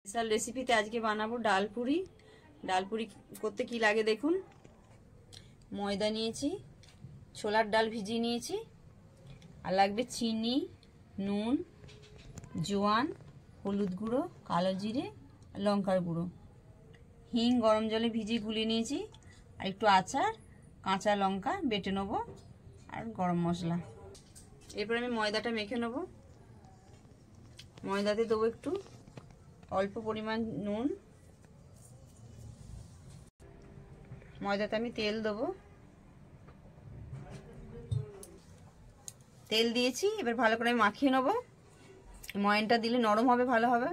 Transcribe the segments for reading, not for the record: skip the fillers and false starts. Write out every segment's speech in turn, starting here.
Special রেসিপিতে আজকে বানাবো ডালপুরি। ডালপুরি করতে কি লাগে দেখুন। ময়দা নিয়েছি, ছোলার ডাল ভিজিয়ে নিয়েছি, আর লাগবে চিনি, নুন, জোয়ান, হলুদ গুঁড়ো, কালো জিরে, লঙ্কার গুঁড়ো, হিং গরম জলে ভিজিয়ে গুলিয়ে নিয়েছি, আর একটু আচার, কাঁচা লঙ্কা বেটে নেবো, আর গরম মশলা। এরপর আমি ময়দাটা মেখে নেবো। ময়দাতে দেবো একটু অল্প পরিমাণ নুন, ময়দাতে আমি তেল দেবো, তেল দিয়েছি। এবার ভালো করে আমি মাখিয়ে নেবো। ময়নটা দিলে নরম হবে, ভালো হবে।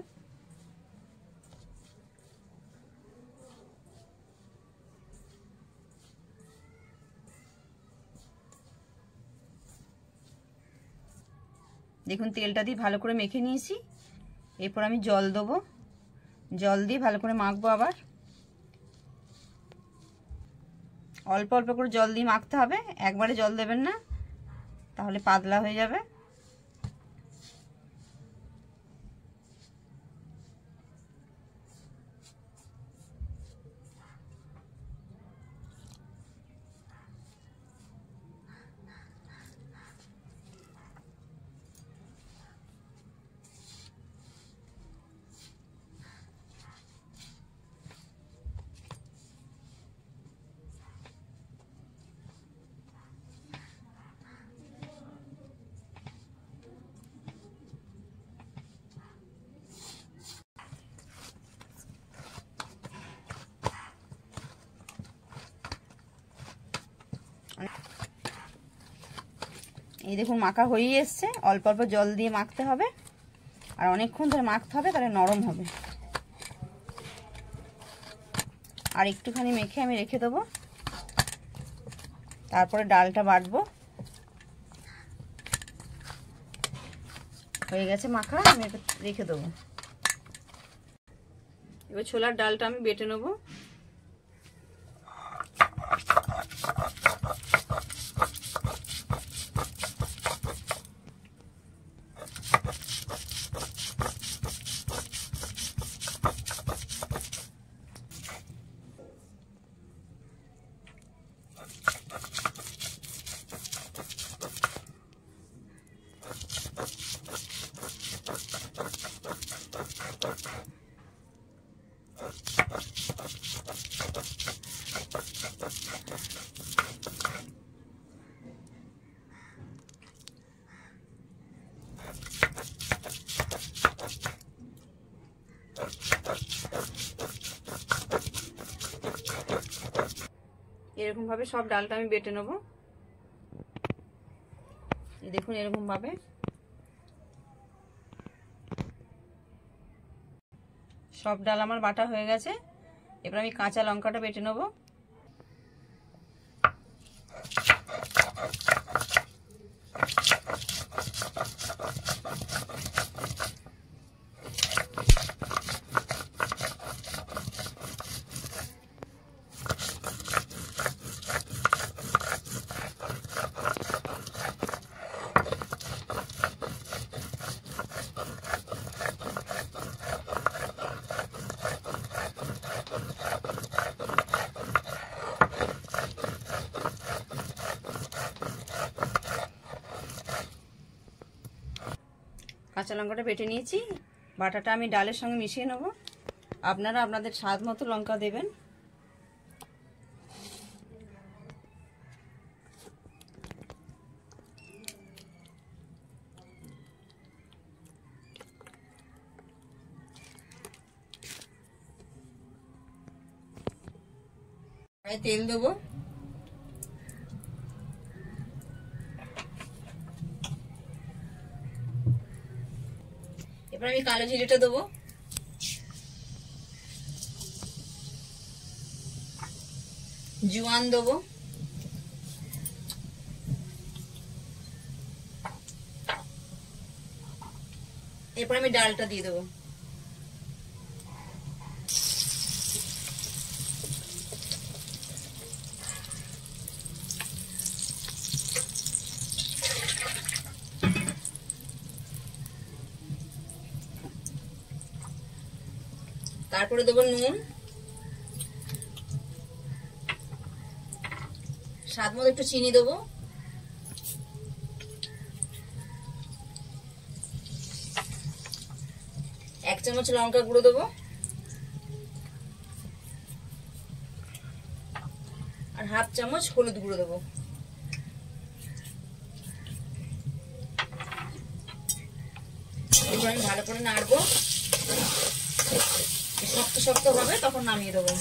দেখুন তেলটা দিয়ে ভালো করে মেখে নিয়েছি। এরপর আমি জল দেবো, জল দিয়ে ভালো করে মাখবো। আবার অল্প অল্প করে জল দিয়ে মাখতে হবে, একবারে জল দেবেন না, তাহলে পাতলা হয়ে যাবে। এই দেখুন মাখা হয়ে এসছে। অল্প অল্প জল দিয়ে মাখতে হবে, আর অনেকক্ষণ ধরে মাখতে হবে, তাহলে নরম হবে। আর একটুখানি মেখে আমি রেখে দেবো, তারপরে ডালটা বাটবো। হয়ে গেছে মাখা, আমি রেখে দেবো। এবার ছোলার ডালটা আমি বেটে নেবো। এরকম ভাবে সব ডালটা আমি বেটে নেবো। দেখুন এরকম ভাবে সব ডাল আমার বাটা হয়ে গেছে। এবার আমি কাঁচা লঙ্কাটা বেটে নেবো। কাঁচা লঙ্কাটা বেটে নিয়েছি, বাটাটা আমি ডালের সঙ্গে মিশিয়ে নেব। আপনারা আপনাদের স্বাদ মতো লঙ্কা দেবেন। তেল দেবো, এবার আমি কালো জিরেটা দেবো, জোয়ান দেবো, এরপর আমি ডালটা দিয়ে দেবো। তারপরে দেবো নুন, স্বাদ মতো একটু চিনি দেবো, এক চামচ লঙ্কা গুঁড়ো দেবো, আর হাফ চামচ হলুদ গুঁড়ো দেবো। এরপর আমি ভালো করে নাড়বো, শক্ত শক্ত হবে তখন নামিয়ে দেবো।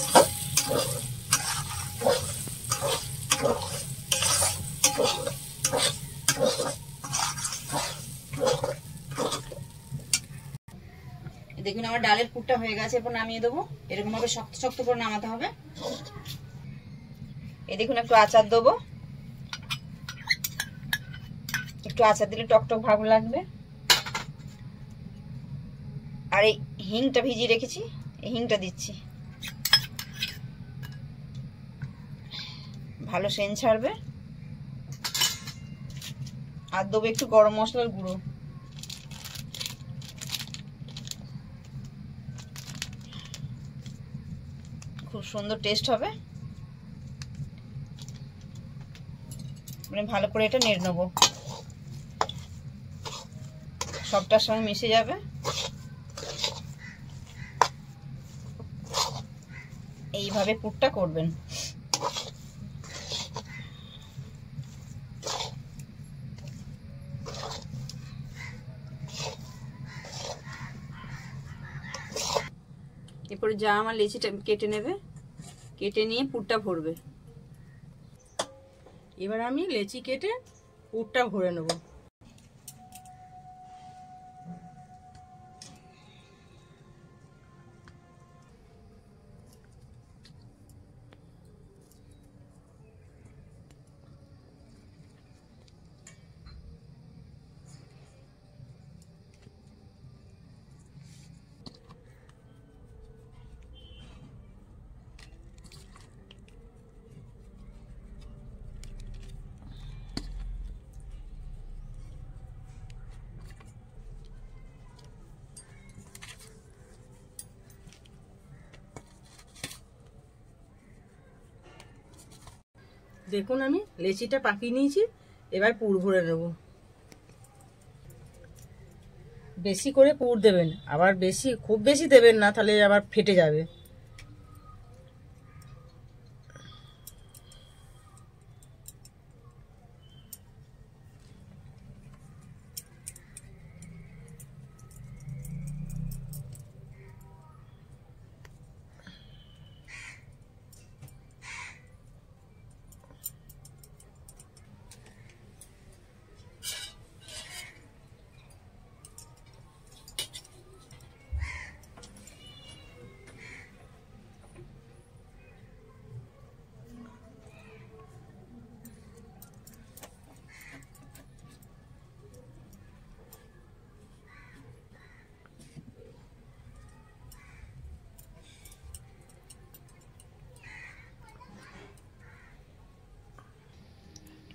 দেখুন আমার ডালের পুরটা হয়ে গেছে, এরপর নামিয়ে দেবো। এরকম ভাবে শক্ত শক্ত করে নামাতে হবে। এই দেখুন একটু আচার দেবো, একটু আচার দিলে টকটক ভাব লাগবে। আর এই হিংটা ভিজিয়ে রেখেছি, এই হিংটা দিচ্ছি, ভালো সেন্ট ছাড়বে। আর দেবো একটু গরম মশলার গুঁড়ো, খুব সুন্দর টেস্ট হবে। ভালো করে এটা নেড়ে নেবো, সবটার সঙ্গে মিশে যাবে। এইভাবে পুরটা করবেন। এরপরে যা আমার লেচিটা কেটে নেবে, কেটে নিয়ে পুরটা ভরবে। এবার আমি লেচি কেটে পুরটা ভরে নেব। দেখুন আমি লেচিটা পাকিয়ে নিয়েছি, এবার পুর ভরে নেব। বেশি করে পুর দেবেন, আবার খুব বেশি দেবেন না, তাহলে আবার ফেটে যাবে।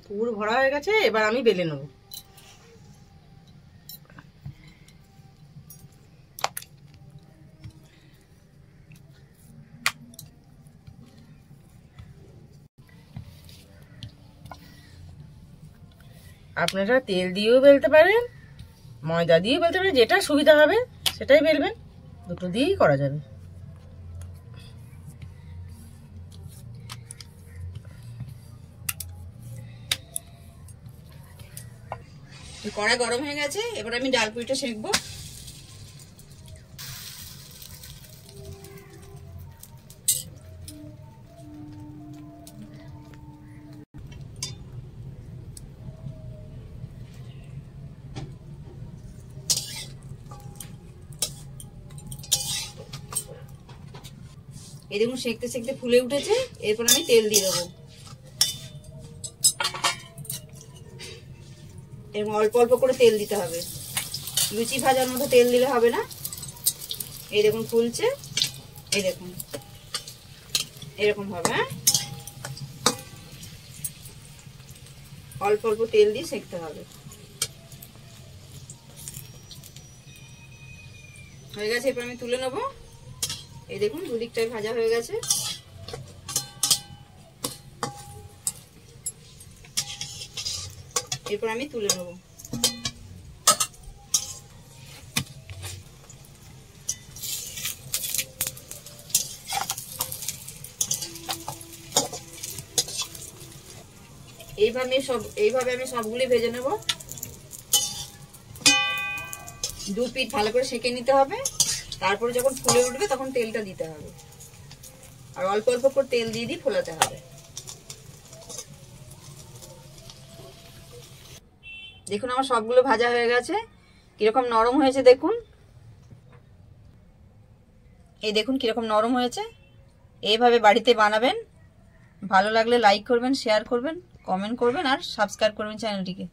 পুর ভরা হয়ে গেছে, এবার আমি বেলে নেব। আপনারা তেল দিয়েও বেলতে পারেন, ময়দা দিয়েও বেলতে পারেন, যেটা সুবিধা হবে সেটাই বেলবেন, দুটো দিয়েই করা যাবে। কড়া গরম হয়ে গেছে, এবার আমি ডাল পুরিটা সেঁকবো। এই দেখুন সেঁকতে সেঁকতে ফুলে উঠেছে, এরপর আমি তেল দিয়ে দেবো। এরকম অল্প অল্প করে তেল দিতে হবে, লুচি ভাজার মতো তেল দিলে হবে না। এই দেখুন ফুলছে, এই দেখুন এরকম হবে। হ্যাঁ, অল্প অল্প তেল দিয়ে সেঁকতে হবে। হয়ে গেছে, এরপর আমি তুলে নেবো। এই দেখুন দুদিকটাই ভাজা হয়ে গেছে। এরপর আমি তুলে নেব। এইভাবে আমি সবগুলি ভেজে নেব। দু পিঠ ভালো করে সেঁকে নিতে হবে, তারপরে যখন ফুলে উঠবে তখন তেলটা দিতে হবে, আর অল্প অল্প করে তেল দিয়ে ফোলাতে হবে। দেখুন আমার সবগুলো ভাজা হয়ে গেছে, কিরকম নরম হয়েছে দেখুন। এই দেখুন কিরকম নরম হয়েছে। এইভাবে বাড়িতে বানাবেন। ভালো লাগলে লাইক করবেন, শেয়ার করবেন, কমেন্ট করবেন আর সাবস্ক্রাইব করবেন চ্যানেলটিকে।